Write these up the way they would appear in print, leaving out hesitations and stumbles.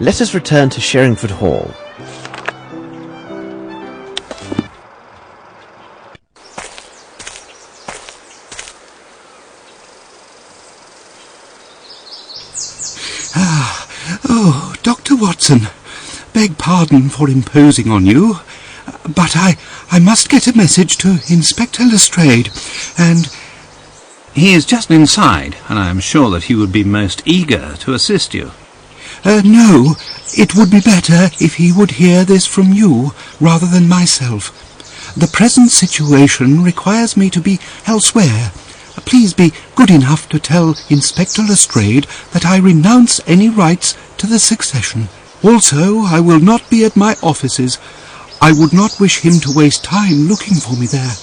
Let us return to Sherringford Hall. Oh, Dr. Watson, beg pardon for imposing on you, but I must get a message to Inspector Lestrade, and... He is just inside, and I am sure that he would be most eager to assist you. No, it would be better if he would hear this from you rather than myself. The present situation requires me to be elsewhere. Please be good enough to tell Inspector Lestrade that I renounce any rights to the succession. Also, I will not be at my offices. I would not wish him to waste time looking for me there.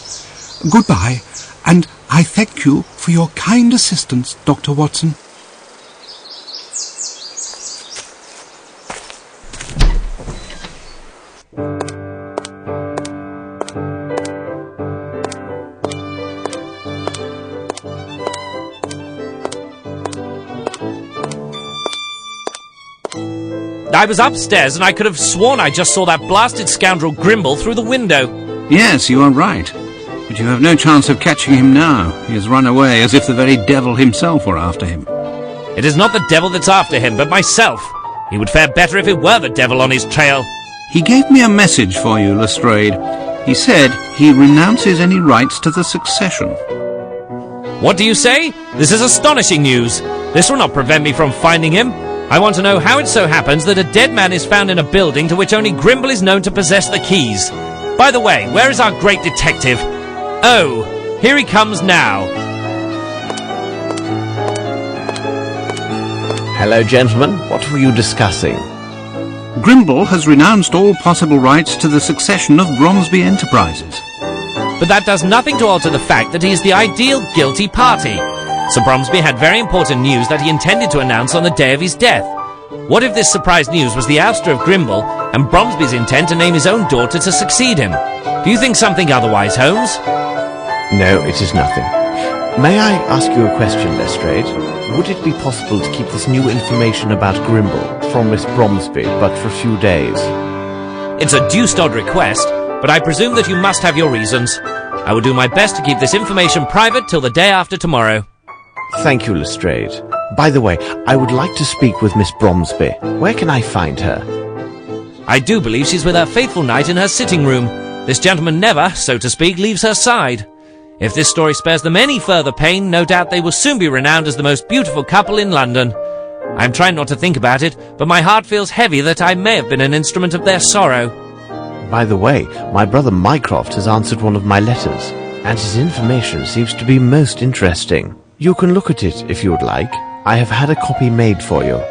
Goodbye, and I thank you for your kind assistance, Dr. Watson. I was upstairs and I could have sworn I just saw that blasted scoundrel Grimble through the window. Yes, you are right. But you have no chance of catching him now. He has run away as if the very devil himself were after him. It is not the devil that's after him, but myself. He would fare better if it were the devil on his trail. He gave me a message for you, Lestrade. He said he renounces any rights to the succession. What do you say? This is astonishing news. This will not prevent me from finding him. I want to know how it so happens that a dead man is found in a building to which only Grimble is known to possess the keys. By the way, where is our great detective? Oh, here he comes now. Hello, gentlemen. What were you discussing? Grimble has renounced all possible rights to the succession of Bromsby Enterprises. But that does nothing to alter the fact that he is the ideal guilty party. Sir Bromsby had very important news that he intended to announce on the day of his death. What if this surprise news was the ouster of Grimble and Bromsby's intent to name his own daughter to succeed him? Do you think something otherwise, Holmes? No, it is nothing. May I ask you a question, Lestrade? Would it be possible to keep this new information about Grimble from Miss Bromsby, but for a few days? It's a deuced odd request, but I presume that you must have your reasons. I will do my best to keep this information private till the day after tomorrow. Thank you, Lestrade. By the way, I would like to speak with Miss Bromsby. Where can I find her? I do believe she's with her faithful knight in her sitting room. This gentleman never, so to speak, leaves her side. If this story spares them any further pain, no doubt they will soon be renowned as the most beautiful couple in London. I'm trying not to think about it, but my heart feels heavy that I may have been an instrument of their sorrow. By the way, my brother Mycroft has answered one of my letters, and his information seems to be most interesting. You can look at it if you would like. I have had a copy made for you.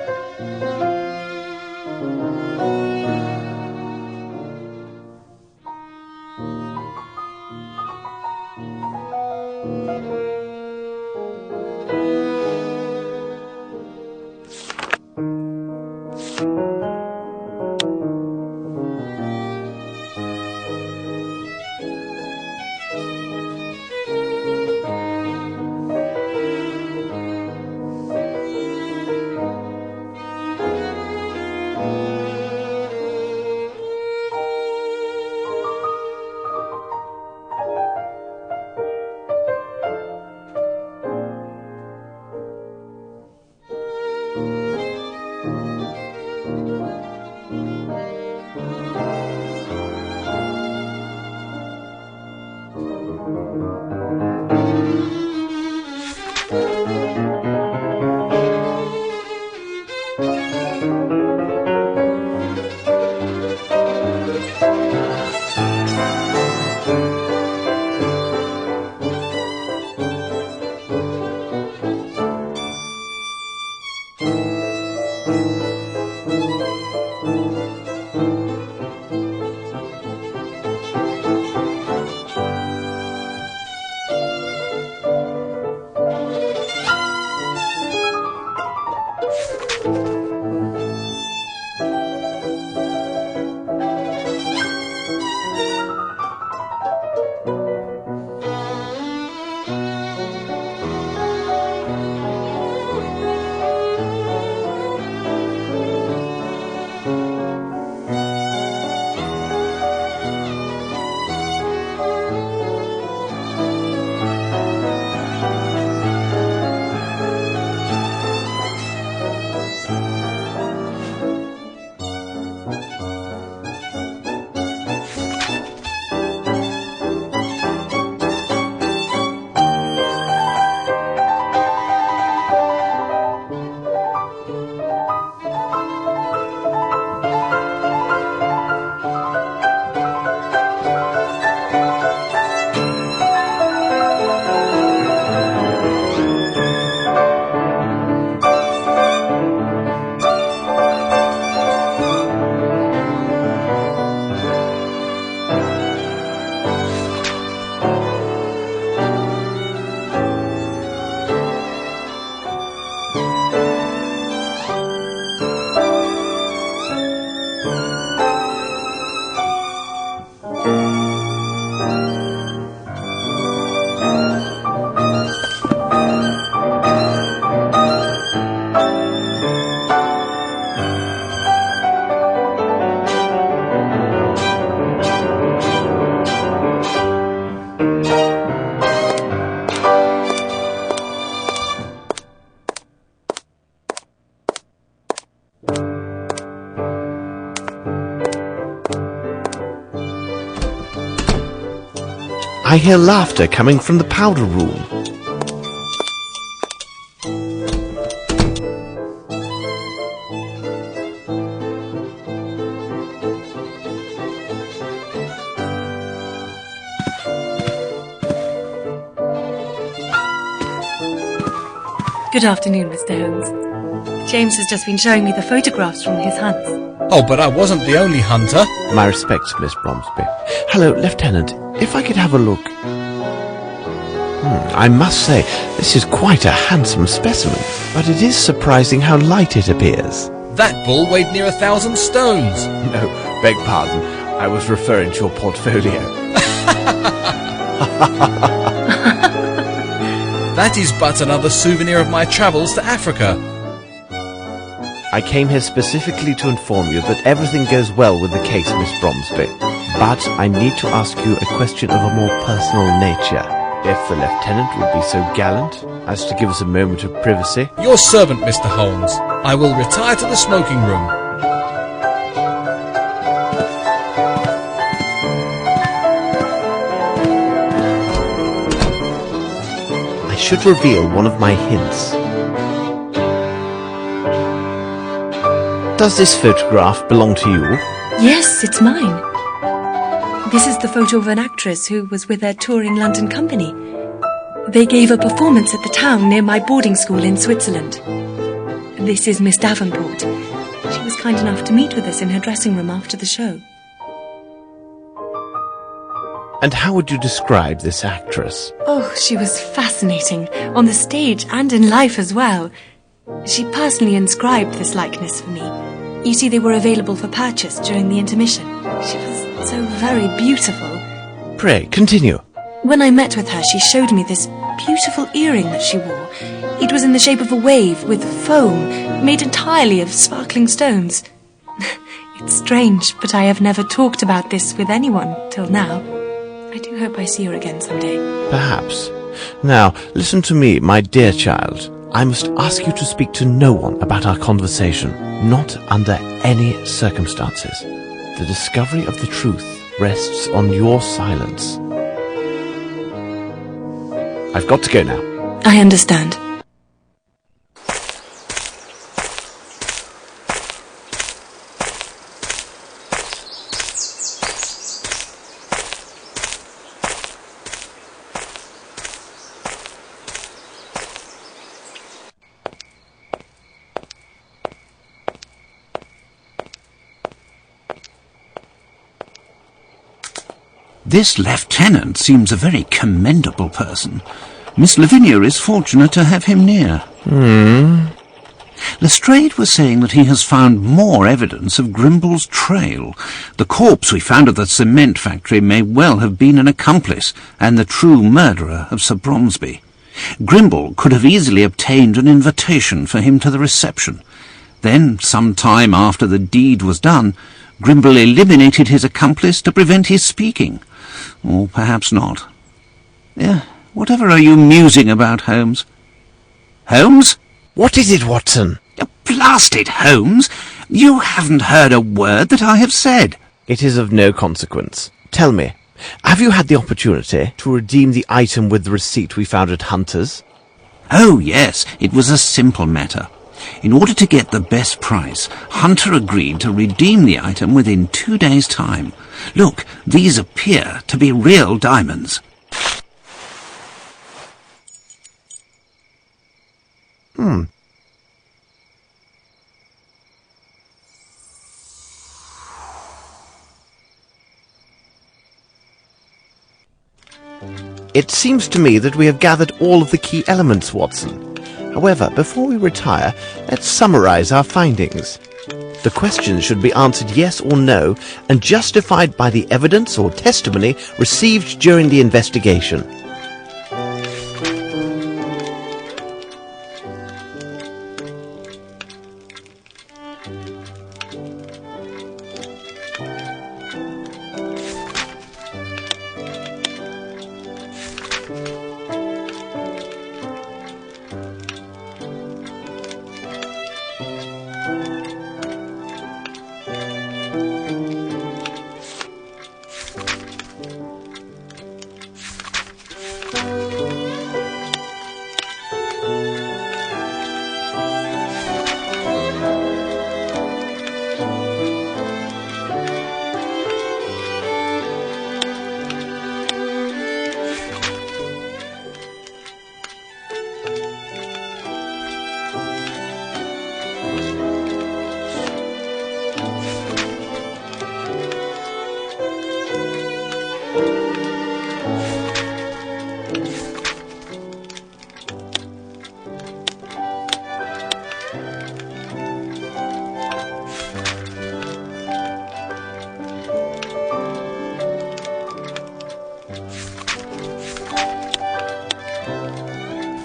I hear laughter coming from the powder room. Good afternoon, Mr. Holmes. James has just been showing me the photographs from his hunts. Oh, but I wasn't the only hunter. My respects, Miss Bromsby. Hello, Lieutenant. If I could have a look. I must say, this is quite a handsome specimen, but it is surprising how light it appears. That bull weighed near 1,000 stones. No, beg pardon. I was referring to your portfolio. That is but another souvenir of my travels to Africa. I came here specifically to inform you that everything goes well with the case, Miss Bromsby. But I need to ask you a question of a more personal nature. If the lieutenant would be so gallant as to give us a moment of privacy. Your servant, Mr. Holmes. I will retire to the smoking room. I should reveal one of my hints. Does this photograph belong to you? Yes, it's mine. This is the photo of an actress who was with their touring London company. They gave a performance at the town near my boarding school in Switzerland. This is Miss Davenport. She was kind enough to meet with us in her dressing room after the show. And how would you describe this actress? Oh, she was fascinating, on the stage and in life as well. She personally inscribed this likeness for me. You see, they were available for purchase during the intermission. She was so very beautiful. Pray, continue. When I met with her, she showed me this beautiful earring that she wore. It was in the shape of a wave with foam, made entirely of sparkling stones. It's strange, but I have never talked about this with anyone till now. I do hope I see her again someday. Perhaps. Now, listen to me, my dear child. I must ask you to speak to no one about our conversation, not under any circumstances. The discovery of the truth rests on your silence. I've got to go now. I understand. This lieutenant seems a very commendable person. Miss Lavinia is fortunate to have him near. Lestrade was saying that he has found more evidence of Grimble's trail. The corpse we found at the cement factory may well have been an accomplice and the true murderer of Sir Bromsby. Grimble could have easily obtained an invitation for him to the reception. Then, some time after the deed was done, Grimble eliminated his accomplice to prevent his speaking. Or perhaps not. Whatever are you musing about, Holmes? Holmes? What is it, Watson? Blast it, Holmes! You haven't heard a word that I have said. It is of no consequence. Tell me, have you had the opportunity to redeem the item with the receipt we found at Hunter's? Oh, yes, it was a simple matter. In order to get the best price, Hunter agreed to redeem the item within 2 days' time. Look, these appear to be real diamonds. It seems to me that we have gathered all of the key elements, Watson. However, before we retire, let's summarize our findings. The questions should be answered yes or no, and justified by the evidence or testimony received during the investigation.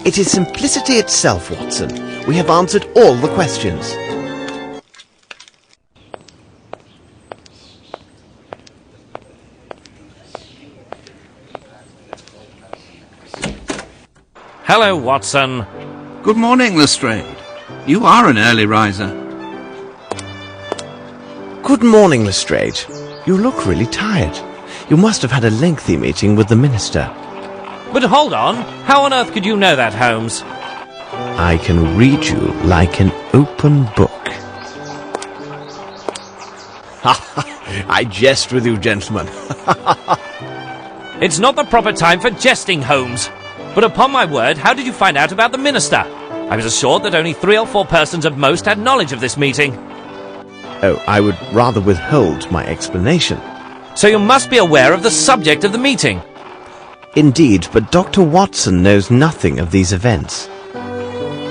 It is simplicity itself, Watson. We have answered all the questions. Hello, Watson. Good morning, Lestrade. You are an early riser. Good morning, Lestrade. You look really tired. You must have had a lengthy meeting with the minister. But hold on. How on earth could you know that, Holmes? I can read you like an open book. I jest with you, gentlemen. It's not the proper time for jesting, Holmes. But upon my word, how did you find out about the minister? I was assured that only 3 or 4 persons at most had knowledge of this meeting. Oh, I would rather withhold my explanation. So you must be aware of the subject of the meeting. Indeed, but Dr. Watson knows nothing of these events.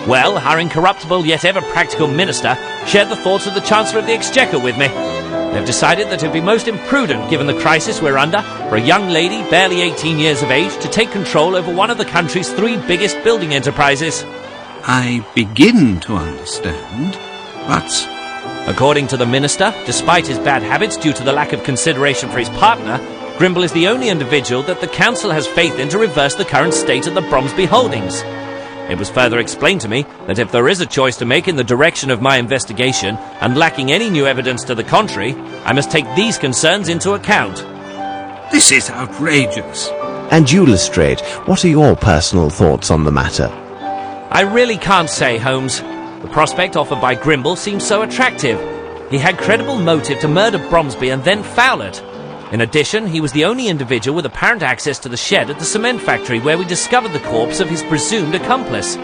Well, our incorruptible yet ever-practical minister shared the thoughts of the Chancellor of the Exchequer with me. They've decided that it would be most imprudent, given the crisis we're under, for a young lady, barely 18 years of age, to take control over one of the country's 3 biggest building enterprises. I begin to understand, but... According to the minister, despite his bad habits due to the lack of consideration for his partner, Grimble is the only individual that the council has faith in to reverse the current state of the Bromsby holdings. It was further explained to me that if there is a choice to make in the direction of my investigation, and lacking any new evidence to the contrary, I must take these concerns into account. This is outrageous. And you, Lestrade, what are your personal thoughts on the matter? I really can't say, Holmes. The prospect offered by Grimble seems so attractive. He had credible motive to murder Bromsby and then foul it. In addition, he was the only individual with apparent access to the shed at the cement factory where we discovered the corpse of his presumed accomplice.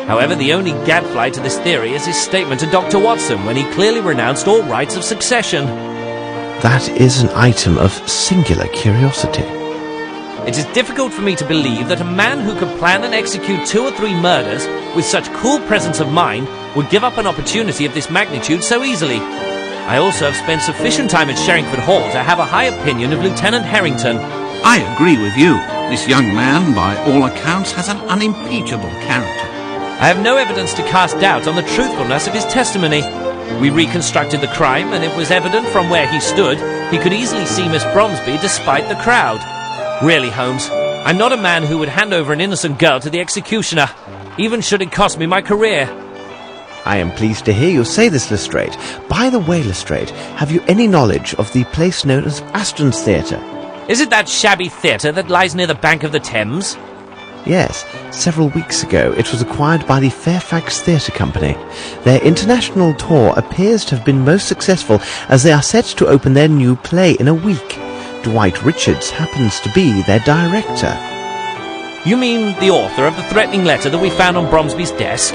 However, the only gadfly to this theory is his statement to Dr. Watson when he clearly renounced all rights of succession. That is an item of singular curiosity. It is difficult for me to believe that a man who could plan and execute 2 or 3 murders with such cool presence of mind would give up an opportunity of this magnitude so easily. I also have spent sufficient time at Sherringford Hall to have a high opinion of Lieutenant Harrington. I agree with you. This young man, by all accounts, has an unimpeachable character. I have no evidence to cast doubt on the truthfulness of his testimony. We reconstructed the crime, and it was evident from where he stood he could easily see Miss Bromsby despite the crowd. Really, Holmes, I'm not a man who would hand over an innocent girl to the executioner, even should it cost me my career. I am pleased to hear you say this, Lestrade. By the way, Lestrade, have you any knowledge of the place known as Aston's Theatre? Is it that shabby theatre that lies near the bank of the Thames? Yes, several weeks ago it was acquired by the Fairfax Theatre Company. Their international tour appears to have been most successful, as they are set to open their new play in a week. Dwight Richards happens to be their director. You mean the author of the threatening letter that we found on Bromsby's desk?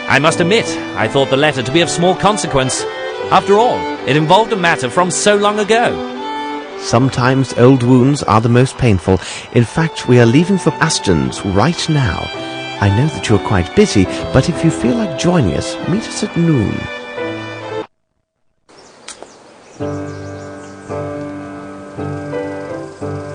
I must admit, I thought the letter to be of small consequence. After all, it involved a matter from so long ago. Sometimes old wounds are the most painful. In fact, we are leaving for Aston's right now. I know that you are quite busy, but if you feel like joining us, meet us at noon.